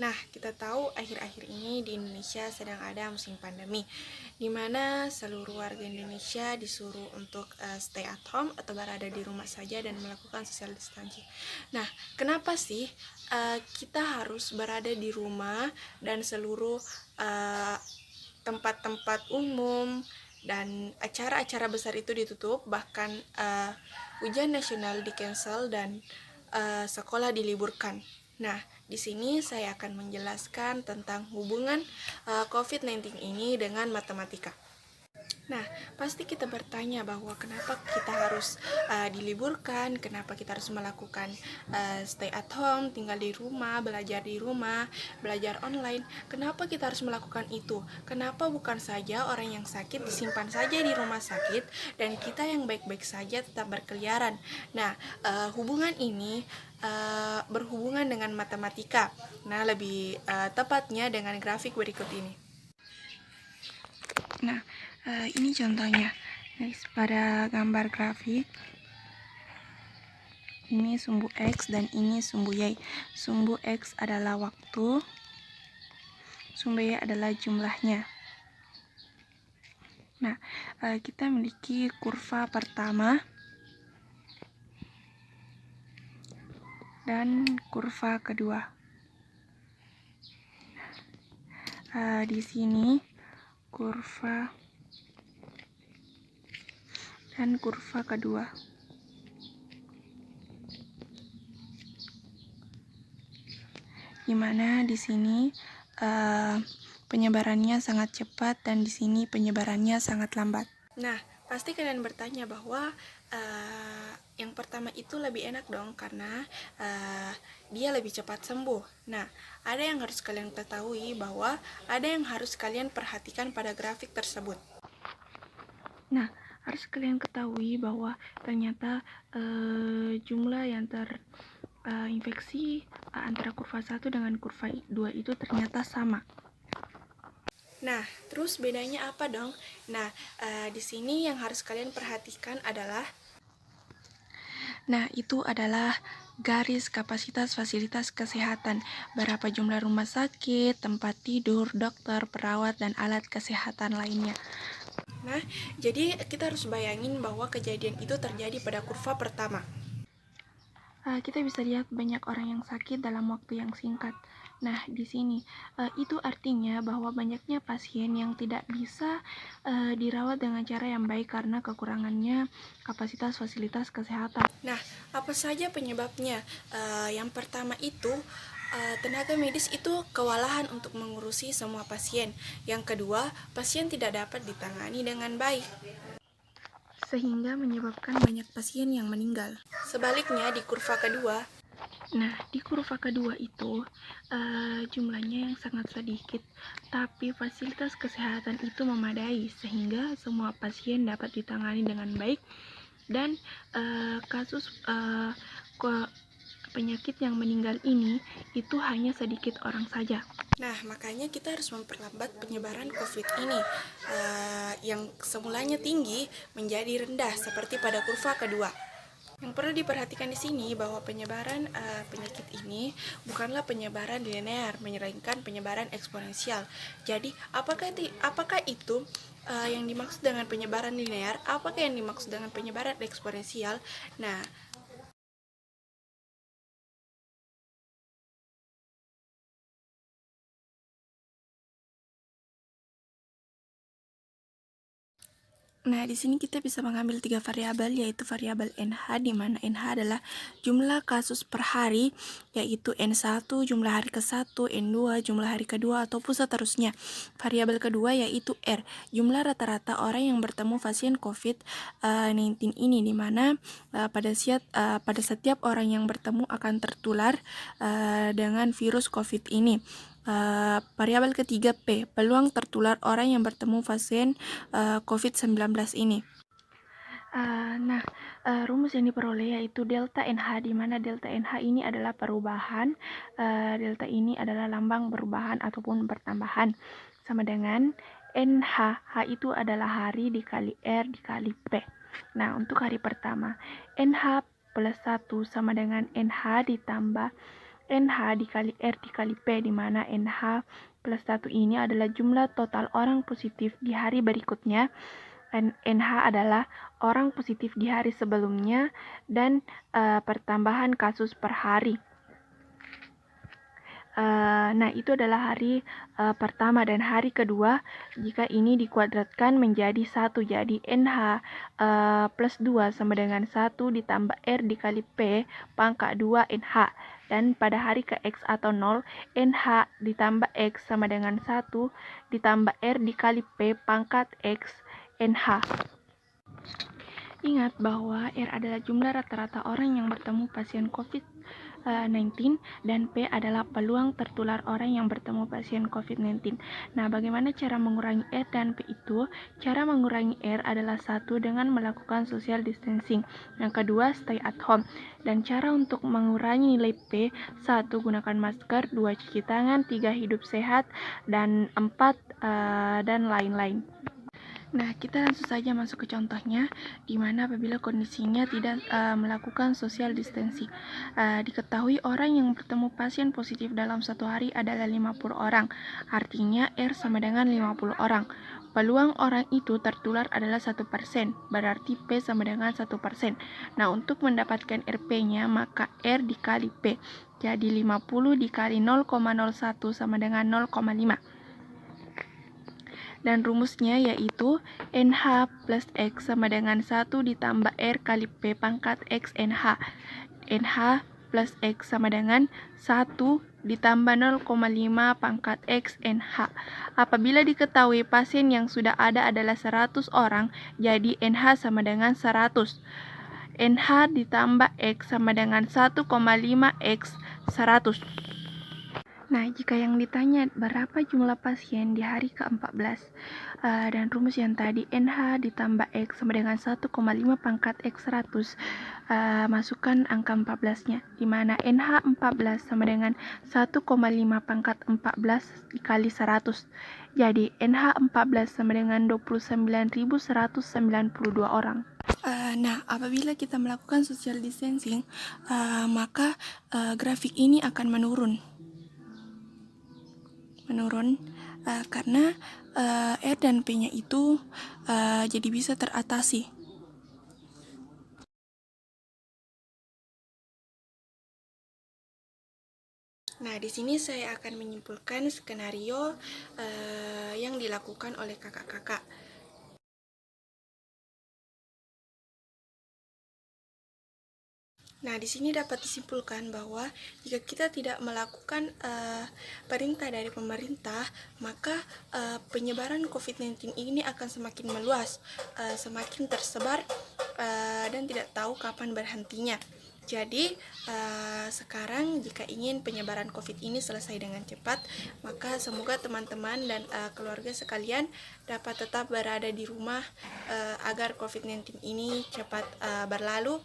Nah, kita tahu akhir-akhir ini di Indonesia sedang ada musim pandemi, di mana seluruh warga Indonesia disuruh untuk stay at home atau berada di rumah saja dan melakukan social distancing. Nah, kenapa sih kita harus berada di rumah dan seluruh tempat-tempat umum dan acara-acara besar itu ditutup, bahkan ujian nasional di-cancel dan sekolah diliburkan. Nah, di sini saya akan menjelaskan tentang hubungan COVID-19 ini dengan matematika. Nah, pasti kita bertanya bahwa kenapa kita harus diliburkan, kenapa kita harus melakukan stay at home, tinggal di rumah, belajar online. Kenapa kita harus melakukan itu? Kenapa bukan saja orang yang sakit disimpan saja di rumah sakit dan kita yang baik-baik saja tetap berkeliaran? Nah, hubungan ini berhubungan dengan matematika. Nah, lebih tepatnya dengan grafik berikut ini. Nah, ini contohnya, guys, pada gambar grafik ini sumbu X dan ini sumbu Y. Sumbu X adalah waktu, sumbu Y adalah jumlahnya. Nah, kita memiliki kurva pertama dan kurva kedua. Di sini kurva dan kurva kedua. Dimana di sini penyebarannya sangat cepat dan di sini penyebarannya sangat lambat. Nah, pasti kalian bertanya bahwa yang pertama itu lebih enak dong karena dia lebih cepat sembuh. Nah, ada yang harus kalian ketahui bahwa ada yang harus kalian perhatikan pada grafik tersebut. Nah, harus kalian ketahui bahwa ternyata jumlah yang terinfeksi antara kurva 1 dengan kurva 2 itu ternyata sama. Nah, terus bedanya apa dong? Nah, di sini yang harus kalian perhatikan adalah itu adalah garis kapasitas fasilitas kesehatan, berapa jumlah rumah sakit, tempat tidur, dokter, perawat, dan alat kesehatan lainnya. Nah, jadi kita harus bayangin bahwa kejadian itu terjadi pada kurva pertama. Kita bisa lihat banyak orang yang sakit dalam waktu yang singkat. Nah, di sini itu artinya bahwa banyaknya pasien yang tidak bisa dirawat dengan cara yang baik karena kekurangannya kapasitas fasilitas kesehatan. Nah, apa saja penyebabnya? Yang pertama itu tenaga medis itu kewalahan untuk mengurusi semua pasien. Yang kedua, pasien tidak dapat ditangani dengan baik, sehingga menyebabkan banyak pasien yang meninggal. Sebaliknya di kurva kedua, di kurva kedua itu jumlahnya yang sangat sedikit, tapi fasilitas kesehatan itu memadai sehingga semua pasien dapat ditangani dengan baik dan kasus penyakit yang meninggal ini itu hanya sedikit orang saja. Nah, makanya kita harus memperlambat penyebaran COVID ini yang semulanya tinggi menjadi rendah seperti pada kurva kedua. Yang perlu diperhatikan di sini bahwa penyebaran penyakit ini bukanlah penyebaran linear, melainkan penyebaran eksponensial. Jadi, apakah itu yang dimaksud dengan penyebaran linear? Apakah yang dimaksud dengan penyebaran eksponensial? Nah, di sini kita bisa mengambil 3 variabel, yaitu variabel NH, di mana NH adalah jumlah kasus per hari, yaitu N1 jumlah hari ke-1, N2 jumlah hari kedua, ataupun seterusnya. Variabel kedua yaitu R, jumlah rata-rata orang yang bertemu pasien COVID-19 ini, di mana pada setiap orang yang bertemu akan tertular dengan virus COVID ini. Variabel ketiga P, peluang tertular orang yang bertemu pasien COVID-19 ini. Rumus yang diperoleh yaitu delta NH, di mana delta NH ini adalah perubahan, delta ini adalah lambang perubahan ataupun pertambahan, sama dengan NH, H itu adalah hari dikali R dikali P. Nah, untuk hari pertama, NH plus 1 sama dengan NH ditambah NH dikali R dikali P, di mana NH plus 1 ini adalah jumlah total orang positif di hari berikutnya, dan NH adalah orang positif di hari sebelumnya, dan pertambahan kasus per hari. Nah, itu adalah hari pertama, dan hari kedua jika ini dikuadratkan menjadi 1, jadi NH plus 2 sama dengan 1 ditambah R dikali P pangkat 2 NH, dan pada hari ke X atau 0, NH ditambah X sama dengan 1 ditambah R dikali P pangkat X NH. Ingat bahwa R adalah jumlah rata-rata orang yang bertemu pasien COVID-19 dan P adalah peluang tertular orang yang bertemu pasien COVID-19. Nah, bagaimana cara mengurangi R dan P itu? Cara mengurangi R adalah 1 dengan melakukan social distancing, yang kedua stay at home, dan cara untuk mengurangi nilai P: 1 gunakan masker, 2 cuci tangan, 3 hidup sehat, dan 4 dan lain-lain. Nah, kita langsung saja masuk ke contohnya, di mana apabila kondisinya tidak melakukan social distancing. Diketahui orang yang bertemu pasien positif dalam satu hari adalah 50 orang, artinya R sama dengan 50 orang. Peluang orang itu tertular adalah 1%, berarti P sama dengan 1%. Nah, untuk mendapatkan RP-nya, maka R dikali P, jadi 50 dikali 0,01 sama dengan 0,5. Dan rumusnya yaitu NH plus X sama dengan 1 ditambah R kali P pangkat X NH. NH plus X sama dengan 1 ditambah 0,5 pangkat X NH. Apabila diketahui pasien yang sudah ada adalah 100 orang, jadi NH sama dengan 100. NH ditambah X sama dengan 1,5 X 100. Nah, jika yang ditanya berapa jumlah pasien di hari ke-14, dan rumus yang tadi NH ditambah X sama dengan 1,5 pangkat X 100, masukkan angka 14-nya, di mana NH 14 sama dengan 1,5 pangkat 14 dikali 100. Jadi, NH 14 sama dengan 29.192 orang. Nah, apabila kita melakukan social distancing, maka grafik ini akan menurun karena R dan P-nya itu jadi bisa teratasi. Nah, di sini saya akan menyimpulkan skenario yang dilakukan oleh kakak-kakak. Nah, di sini dapat disimpulkan bahwa jika kita tidak melakukan perintah dari pemerintah, maka penyebaran COVID-19 ini akan semakin meluas, semakin tersebar, dan tidak tahu kapan berhentinya. Jadi, sekarang jika ingin penyebaran COVID ini selesai dengan cepat, maka semoga teman-teman dan keluarga sekalian dapat tetap berada di rumah agar COVID-19 ini cepat berlalu,